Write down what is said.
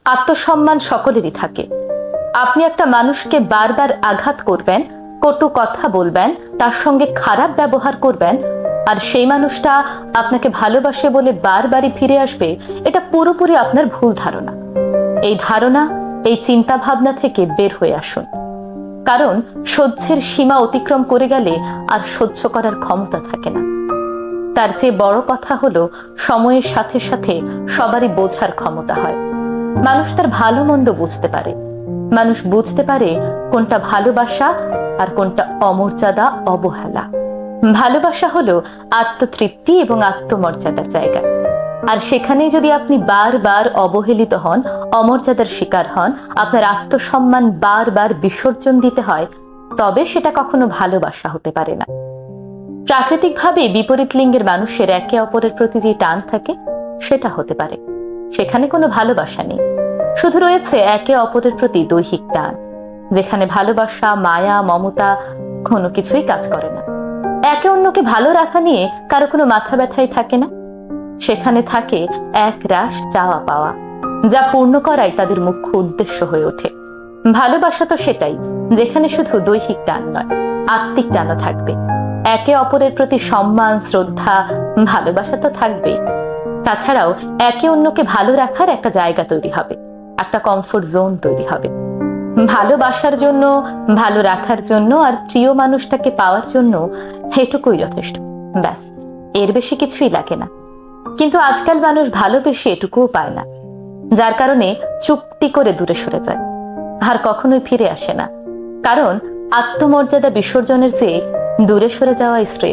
আত্মসম্মান সকলেরই থাকে। আপনি একটা মানুষকে বারবার আঘাত করবেন, কটু কথা বলবেন, তার সঙ্গে খারাপ ব্যবহার করবেন, আর সেই মানুষটা আপনাকে ভালোবাসে বলে বারবারই ফিরে আসবে, এটা পুরোপুরি আপনার ভুল ধারণা। এই ধারণা, এই চিন্তা ভাবনা থেকে বের হয়ে আসুন। কারণ সহ্যের সীমা অতিক্রম করে গেলে আর সহ্য করার ক্ষমতা থাকে না। তার চেয়ে বড় কথা হলো, সময়ের সাথে সাথে সবারই বোঝার ক্ষমতা হয়। মানুষ তার ভালো মন্দ বুঝতে পারে। মানুষ বুঝতে পারে কোনটা ভালোবাসা আর কোনটা অমর্যাদা, অবহেলা। ভালোবাসা হলো আত্মতৃপ্তি এবং আত্মমর্যাদার জায়গা। আর সেখানে যদি আপনি বারবার অবহেলিত হন, অমর্যাদার শিকার হন, আপনার আত্মসম্মান বারবার বিসর্জন দিতে হয়, তবে সেটা কখনো ভালোবাসা হতে পারে না। প্রাকৃতিকভাবে বিপরীত লিঙ্গের মানুষের একে অপরের প্রতি যে টান থাকে, সেটা হতে পারে। সেখানে কোনো ভালোবাসা নেই, শুধু রয়েছে একে অপরের প্রতি দৈহিক টান, যেখানে ভালোবাসা, মায়া, মমতা কোনো কিছুই কাজ করে না। একে অন্যকে ভালো রাখা নিয়ে কারো কোনো মাথা ব্যথাই থাকে না। সেখানে থাকে এক রাশ চাওয়া পাওয়া, যা পূর্ণ করাই তাদের মুখ্য উদ্দেশ্য হয়ে ওঠে। ভালোবাসা তো সেটাই, যেখানে শুধু দৈহিক টান নয়, আত্মিক টানও থাকবে। একে অপরের প্রতি সম্মান, শ্রদ্ধা, ভালোবাসা তো থাকবেই। তাছাড়াও একে অন্যকে ভালো রাখার একটা জায়গা তৈরি হবে, একটা কমফোর্ট জোন তৈরি হবে। ভালোবাসার জন্য, ভালো রাখার জন্য আর প্রিয় মানুষটাকে পাওয়ার জন্য এটুকুই যথেষ্ট। ব্যাস, এর বেশি কিছুই লাগে না। কিন্তু আজকাল মানুষ ভালোবেসে এটুকুও পায় না, যার কারণে চুপটি করে দূরে সরে যায়, আর কখনোই ফিরে আসে না। কারণ আত্মমর্যাদা বিসর্জনের চেয়ে দূরে সরে যাওয়া শ্রেয়।